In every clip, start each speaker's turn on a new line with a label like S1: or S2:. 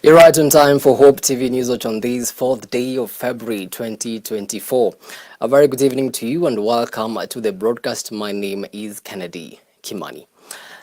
S1: You're right on time for Hope TV News Watch on this 4th day of February 2024. A very good evening to you and welcome to the broadcast. My name is Kennedy Kimani.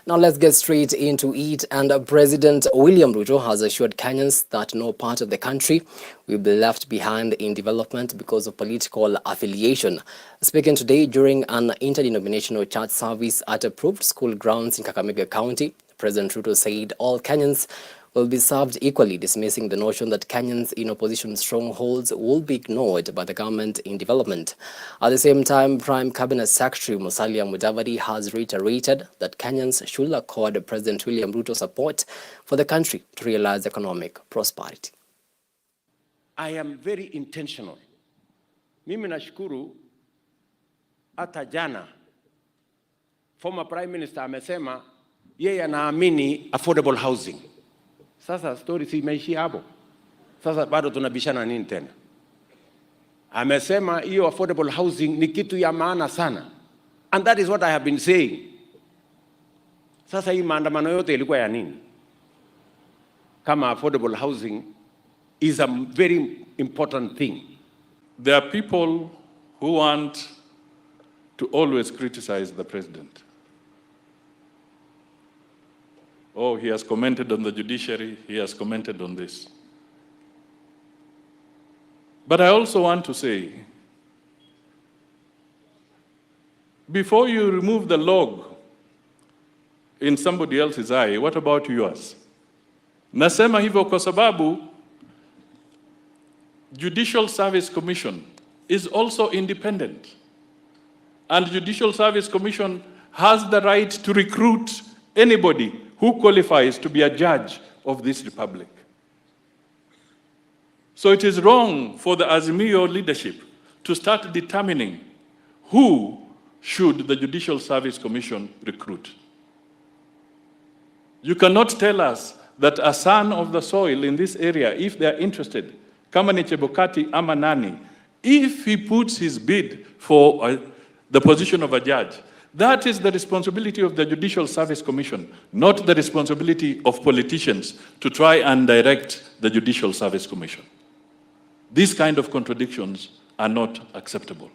S1: Now let's get straight into it. And President William Ruto has assured Kenyans that no part of the country will be left behind in development because of political affiliation. Speaking today during an interdenominational church service at approved school grounds in Kakamega County, President Ruto said all Kenyans will be served equally, dismissing the notion that Kenyans in opposition strongholds will be ignored by the government in development. At the same time, Prime Cabinet Secretary Musalia Mudavadi has reiterated that Kenyans should accord President William Ruto support for the country to realize economic prosperity.
S2: I am very intentional. Mimi nashukuru hata jana former Prime Minister amesema yeye anaamini affordable housing. Sasa story si imeishi hapo. Sasa bado tunabishana nini tena? Amesema hiyo affordable housing ni kitu ya maana sana. And that is what I have been saying. Sasa hii maandamano yote ilikuwa ya nini? Kama affordable housing is a very important thing.
S3: There are people who want to always criticize the president. Oh, he has commented on the judiciary, he has commented on this. But I also want to say, before you remove the log in somebody else's eye, what about yours? Nasema hivyo kwa sababu Judicial Service Commission is also independent. And Judicial Service Commission has the right to recruit anybody who qualifies to be a judge of this republic. So it is wrong for the Azimio leadership to start determining who should the Judicial Service Commission recruit. You cannot tell us that a son of the soil in this area, if they are interested, kama ni Chebukati ama nani, if he puts his bid for the position of a judge, that is the responsibility of the Judicial Service Commission, not the responsibility of politicians to try and direct the Judicial Service Commission. These kind of contradictions are not acceptable.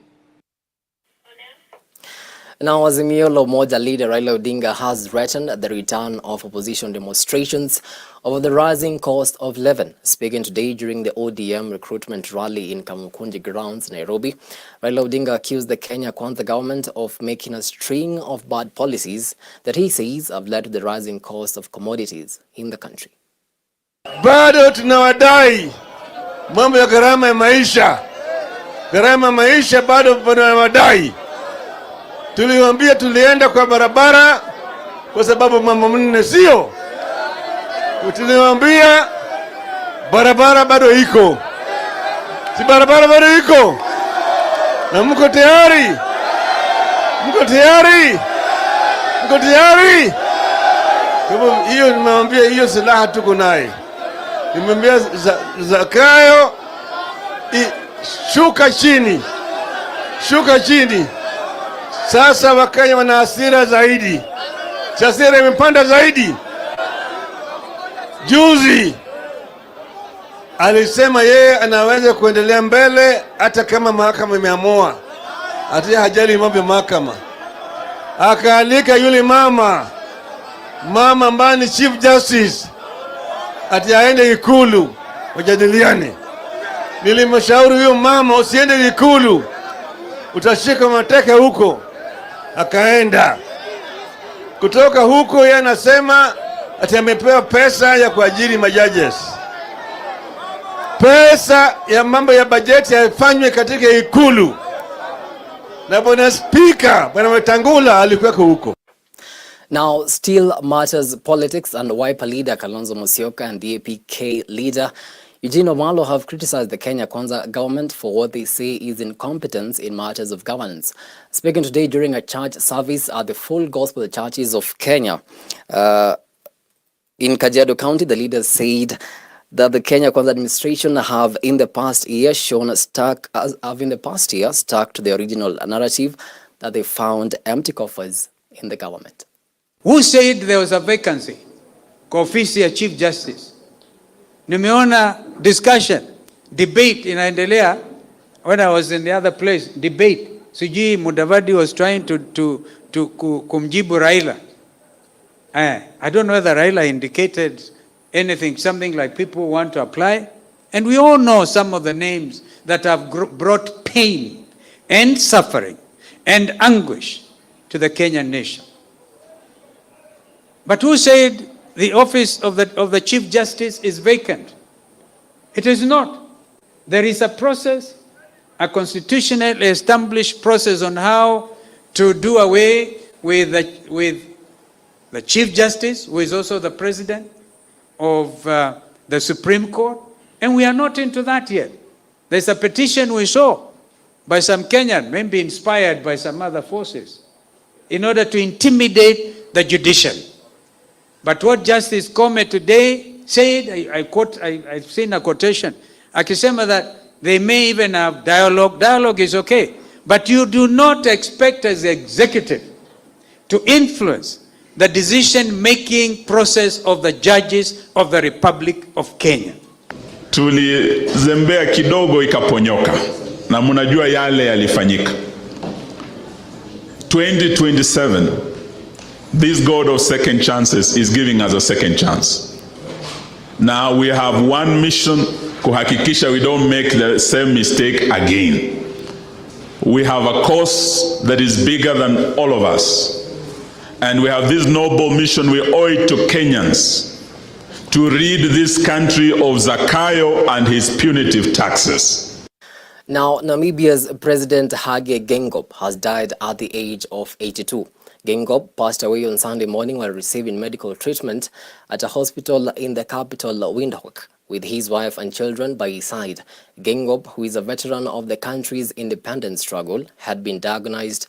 S1: Now, Azimio la Umoja leader Raila Odinga has threatened the return of opposition demonstrations over the rising cost of living. Speaking today during the ODM recruitment rally in Kamukunji grounds, Nairobi, Raila Odinga accused the Kenya Kwanza government of making a string of bad policies that he says have led to the rising cost of commodities in the country.
S4: Bado tunawadai mambo ya gharama ya maisha. Gharama ya maisha bado tunawadai. Tuliwaambia tulienda kwa barabara kwa sababu mambo mnene sio. Tuliwaambia barabara bado iko. Si barabara bado iko. Na mko tayari? Mko tayari? Mko tayari? Kwa hiyo nimemwambia hiyo silaha tuko naye. Nimemwambia Zakayo shuka chini, shuka chini. Sasa Wakenya wana hasira zaidi, hasira imepanda zaidi. Juzi alisema yeye anaweza kuendelea mbele hata kama mahakama imeamua, hata hajali mambo ya mahakama. Akaalika yule mama ambaye ni Chief Justice ati aende Ikulu wajadiliane. Nilimshauri huyo mama, usiende Ikulu, utashika mateka huko. Akaenda. Kutoka huko yeye anasema ati amepewa pesa ya kuajiri majudges. Pesa ya mambo ya bajeti yafanywe katika Ikulu. Na bwana Speaker, bwana Wetangula alikuwa huko.
S1: Now, still matters politics, and Wiper leader Kalonzo Musyoka and the APK leader Eugene Wamalwa have criticized the Kenya Kwanza government for what they say is incompetence in matters of governance. Speaking today during a church service at the Full Gospel Churches of Kenya in Kajiado County, the leaders said that the Kenya Kwanza administration have in the past year stuck to the original narrative that they found empty coffers in the government.
S5: Who said there was a vacancy? Ofisi ya Chief Justice. Nimeona discussion, debate inaendelea. When I was in the other place, debate. Sijui Mudavadi was trying to kumjibu Raila. I don't know whether Raila indicated anything, something like people want to apply. And we all know some of the names that have brought pain and suffering and anguish to the Kenyan nation. But who said the office of the Chief Justice is vacant? It is not. There is a process, a constitutionally established process on how to do away with the Chief Justice, who is also the President of the Supreme Court, and we are not into that yet. There's a petition we saw by some Kenyan, maybe inspired by some other forces, in order to intimidate the judiciary. But what Justice Kome today said, I've seen a quotation, akisema that they may even have dialogue. Dialogue is okay, but you do not expect as the executive to influence the decision-making process of the judges of the Republic of Kenya.
S6: Tulizembea kidogo ikaponyoka, na mnajua yale yalifanyika. 2027, this God of second chances is giving us a second chance. Now we have one mission, kuhakikisha we don't make the same mistake again. We have a cause that is bigger than all of us. And we have this noble mission, we owe it to Kenyans to rid this country of Zakayo and his punitive taxes.
S1: Now, Namibia's President Hage Geingob has died at the age of 82. Geingob passed away on Sunday morning while receiving medical treatment at a hospital in the capital, Windhoek, with his wife and children by his side. Geingob, who is a veteran of the country's independence struggle, had been diagnosed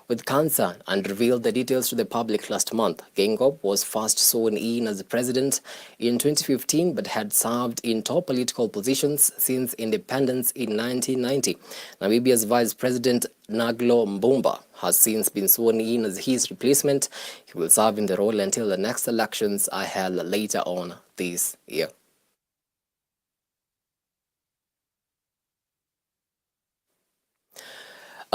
S1: with cancer and revealed the details to the public last month. Geingob was first sworn in as president in 2015 but had served in top political positions since independence in 1990. Namibia's Vice President Naglo Mbumba has since been sworn in as his replacement. He will serve in the role until the next elections are held later on this year.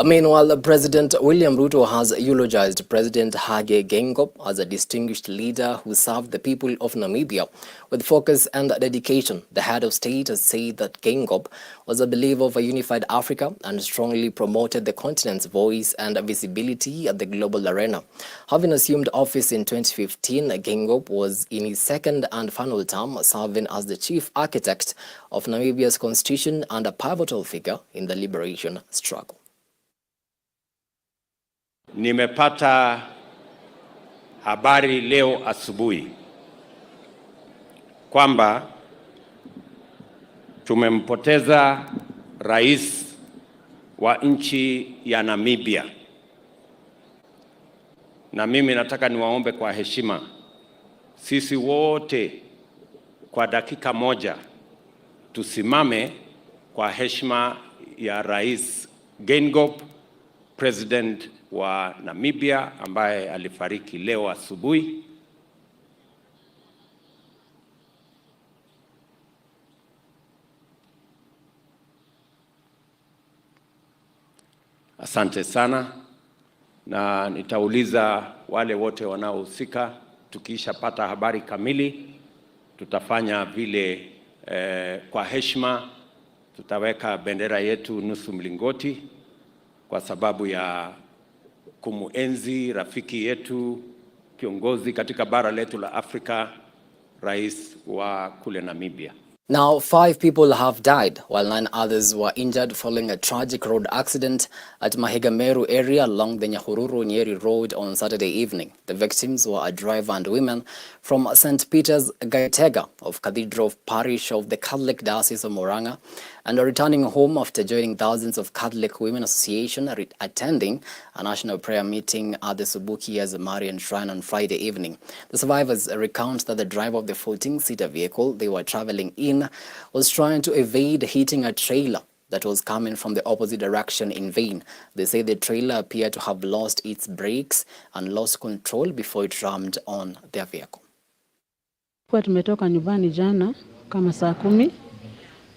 S1: Meanwhile, President William Ruto has eulogized President Hage Geingob as a distinguished leader who served the people of Namibia with focus and dedication. The head of state has said that Geingob was a believer of a unified Africa and strongly promoted the continent's voice and visibility at the global arena. Having assumed office in 2015, Geingob was in his second and final term, serving as the chief architect of Namibia's constitution and a pivotal figure in the liberation struggle.
S2: Nimepata habari leo asubuhi kwamba tumempoteza rais wa nchi ya Namibia. Na mimi nataka niwaombe kwa heshima, sisi wote kwa dakika moja tusimame kwa heshima ya Rais Geingob, President wa Namibia ambaye alifariki leo asubuhi. Asante sana, na nitauliza wale wote wanaohusika. Tukishapata habari kamili, tutafanya vile kwa heshima. Tutaweka bendera yetu nusu mlingoti kwa sababu ya kumuenzi rafiki yetu, kiongozi katika bara letu la Afrika, rais wa kule Namibia.
S1: Now, 5 people have died while 9 others were injured following a tragic road accident at Mahiga Meru area along the Nyahururu-Nyeri road on Saturday evening. The victims were a driver and women from St. Peter's Gaitega of Cathedral Parish of the Catholic Diocese of Murang'a and are returning home after joining thousands of Catholic Women Association attending a national prayer meeting at the Subukia's Marian Shrine on Friday evening. The survivors recount that the driver of the 14-seater vehicle they were traveling in was trying to evade hitting a trailer that was coming from the opposite direction in vain. They say the trailer appeared to have lost its brakes and lost control before it rammed on their vehicle.
S7: Kwa tumetoka nyumbani jana kama saa 10,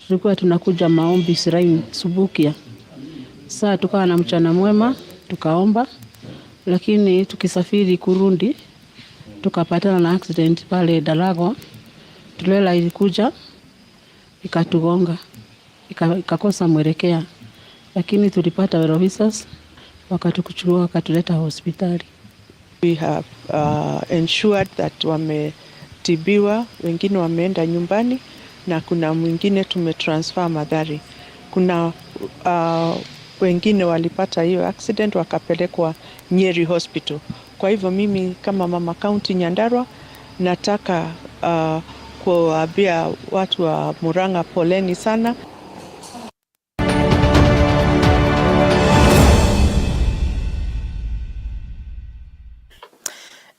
S7: tulikuwa tunakuja maombi Shrine Subukia. Saa tukawa na mchana mwema, tukaomba, lakini tukisafiri kurundi tukapatana na accident pale Dalago. Tulela ilikuja ikatugonga, ikakosa mwelekeo, lakini tulipata officers wakatukuchukua wakatuleta hospitali.
S8: We have ensured that wametibiwa, wengine wameenda nyumbani na kuna mwingine tumetransfer Mathari. Kuna wengine walipata hiyo accident wakapelekwa Nyeri Hospital. Kwa hivyo mimi kama mama county Nyandarua nataka kuwaambia watu wa Murang'a poleni sana.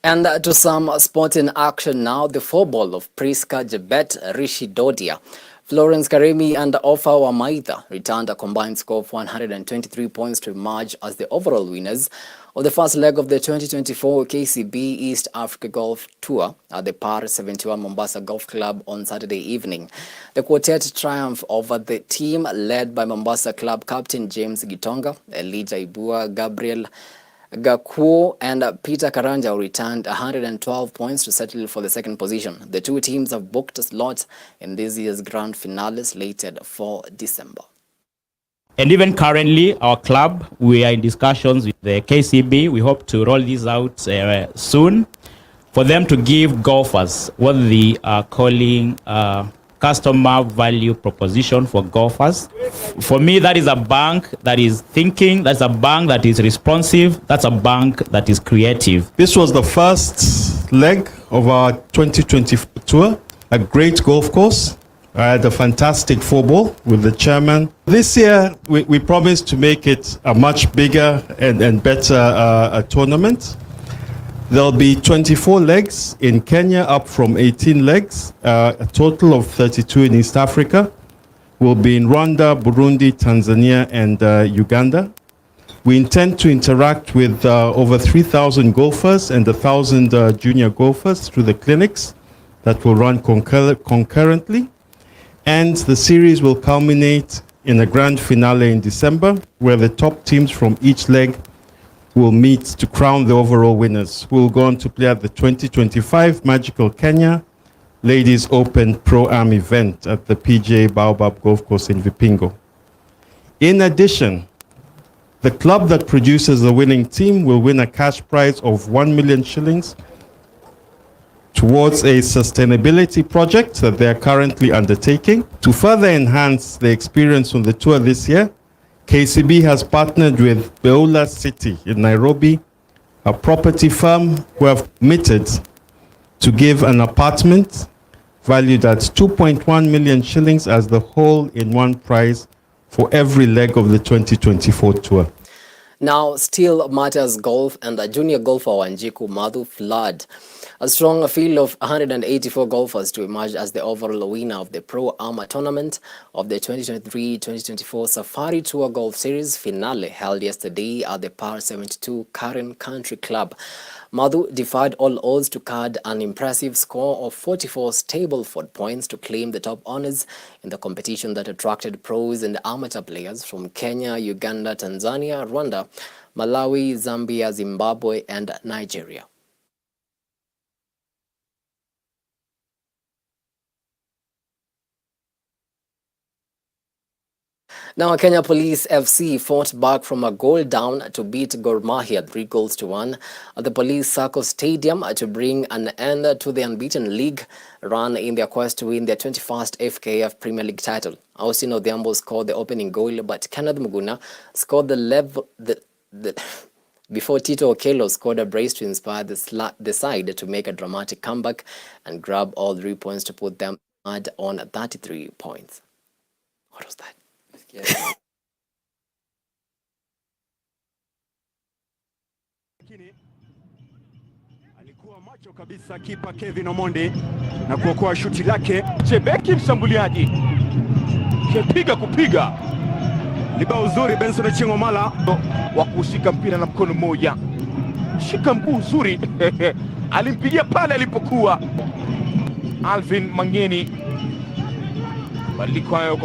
S1: And to some sporting action now, the four-ball of Priska Jebet, Rishi Dodia, Florence Karemi and Ofa Wamaitha returned a combined score of 123 points to emerge as the overall winners of the first leg of the 2024 KCB East Africa Golf Tour at the Par 71 Mombasa Golf Club on Saturday evening. The quartet triumph over the team led by Mombasa Club captain James Gitonga, Elijah Ibua, Gabriel Gakuo and Peter Karanja returned 112 points to settle for the second position. The two teams have booked a slot in this year's grand finale slated for December.
S9: And even currently, our club, we are in discussions with the KCB. We hope to roll this out soon for them to give golfers what they are calling customer value proposition for golfers. For me, that is a bank that is thinking, that's a bank that is responsive, that's a bank that is creative.
S10: This was the first leg of our 2020 tour, a great golf course. I had a fantastic four-ball with the chairman. This year, we promised to make it a much bigger and better tournament. There'll be 24 legs in Kenya, up from 18 legs, a total of 32 in East Africa. We'll be in Rwanda, Burundi, Tanzania, and Uganda. We intend to interact with over 3,000 golfers and 1,000 junior golfers through the clinics that will run concurrently. And the series will culminate in a grand finale in December, where the top teams from each leg will meet to crown the overall winners. We'll go on to play at the 2025 Magical Kenya Ladies Open Pro-Am event at the PGA Baobab Golf Course in Vipingo. In addition, the club that produces the winning team will win a cash prize of 1 million shillings towards a sustainability project that they are currently undertaking. To further enhance the experience on the tour this year, KCB has partnered with Beula City in Nairobi, a property firm who have committed to give an apartment valued at 2.1 million shillings as the whole-in-one prize for every leg of the 2024 tour.
S1: Now, still matters golf and a junior golfer Wanjiku Madhu flood a strong field of 184 golfers to emerge as the overall winner of the Pro Am tournament of the 2023-2024 Safari Tour Golf Series finale held yesterday at the Par 72 Karen Country Club. Madhu defied all odds to card an impressive score of 44 Stableford points to claim the top honors in the competition that attracted pros and amateur players from Kenya, Uganda, Tanzania, Rwanda, Malawi, Zambia, Zimbabwe, and Nigeria. Now, Kenya Police FC fought back from a goal down to beat Gor Mahia 3-1 at the Police Circle Stadium to bring an end to the unbeaten league run in their quest to win their 21st FKF Premier League title. Austin Odhiambo scored the opening goal, but Kenneth Muguna scored before Tito Okello scored a brace to inspire the side to make a dramatic comeback and grab all 3 points to put them on 33 points. What was that?
S11: Alikuwa macho kabisa kipa Kevin Omondi na kuokoa shuti lake. Chebeki mshambuliaji kepiga kupiga libao uzuri. Benson Chingomala wa kushika mpira na mkono mmoja, shika mguu uzuri alimpigia pale alipokuwa Alvin Mangeni. Badiliko hayo.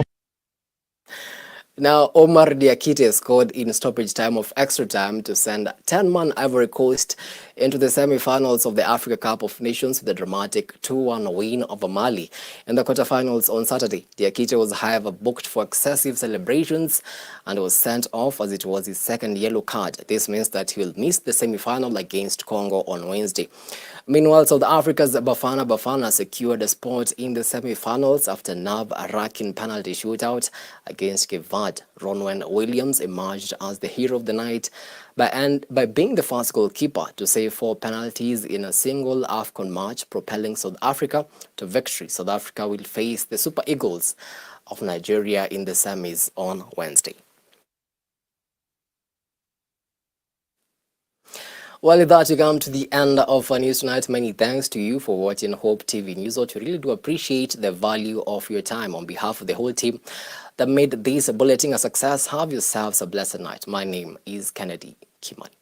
S1: Now, Omar Diakite scored in stoppage time of extra time to send 10-man Ivory Coast into the semi-finals of the Africa Cup of Nations with a dramatic 2-1 win over Mali. In the quarterfinals on Saturday, Diakite was however booked for excessive celebrations and was sent off as it was his second yellow card. This means that he will miss the semi-final against Congo on Wednesday. Meanwhile, South Africa's Bafana secured a spot in the semi-finals after nerve-wracking penalty shootout against Cape Verde. Ronwen Williams emerged as the hero of the night by being the first goalkeeper to save 4 penalties in a single AFCON match, propelling South Africa to victory. South Africa will face the Super Eagles of Nigeria in the semis on Wednesday. Well, with that, we come to the end of our news tonight. Many thanks to you for watching Hope TV News. We really do appreciate the value of your time. On behalf of the whole team that made this bulletin a success, have yourselves a blessed night. My name is Kennedy Kimani.